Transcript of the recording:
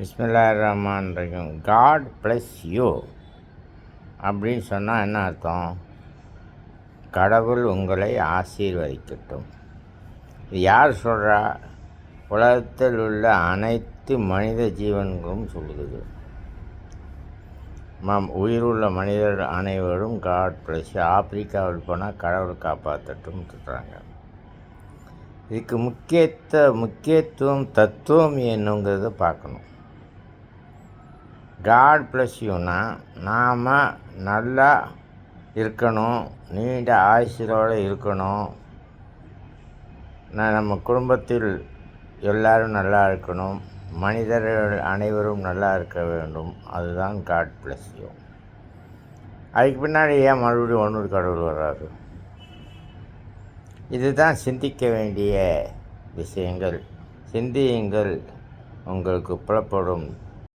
பிஸ்மில்லாஹிர்ரஹ்மானிர்ரஹீம். God plus you அப்படின்னு சொன்னால் என்ன அர்த்தம்? கடவுள் உங்களை ஆசீர்வதிக்கட்டும். இது யார் சொல்கிறா? உலகத்தில் உள்ள அனைத்து மனித ஜீவன்களும் சொல்லுது. உயிருள்ள மனிதர்கள் அனைவரும் காட் ப்ளஸ் யூ. ஆப்பிரிக்காவில் போனால் கடவுள் காப்பாற்றட்டும் சொல்கிறாங்க. இதுக்கு முக்கியத்துவம் தத்துவம் என்னங்கிறத பார்க்கணும். காட் ப்ளஸ் யூனா நாம் நல்லா இருக்கணும், நீண்ட ஆயுசோடு இருக்கணும், நம்ம குடும்பத்தில் எல்லோரும் நல்லா இருக்கணும், மனிதர்கள் அனைவரும் நல்லா இருக்க வேண்டும். அதுதான் காட் ப்ளஸ் யூ. அதுக்கு பின்னாடி ஏன் மறுபடியும் ஒன்று கடவுள் வர்றாரு? இதுதான் சிந்திக்க வேண்டிய விஷயங்கள். சிந்தியுங்கள், உங்களுக்கு புலப்படும்.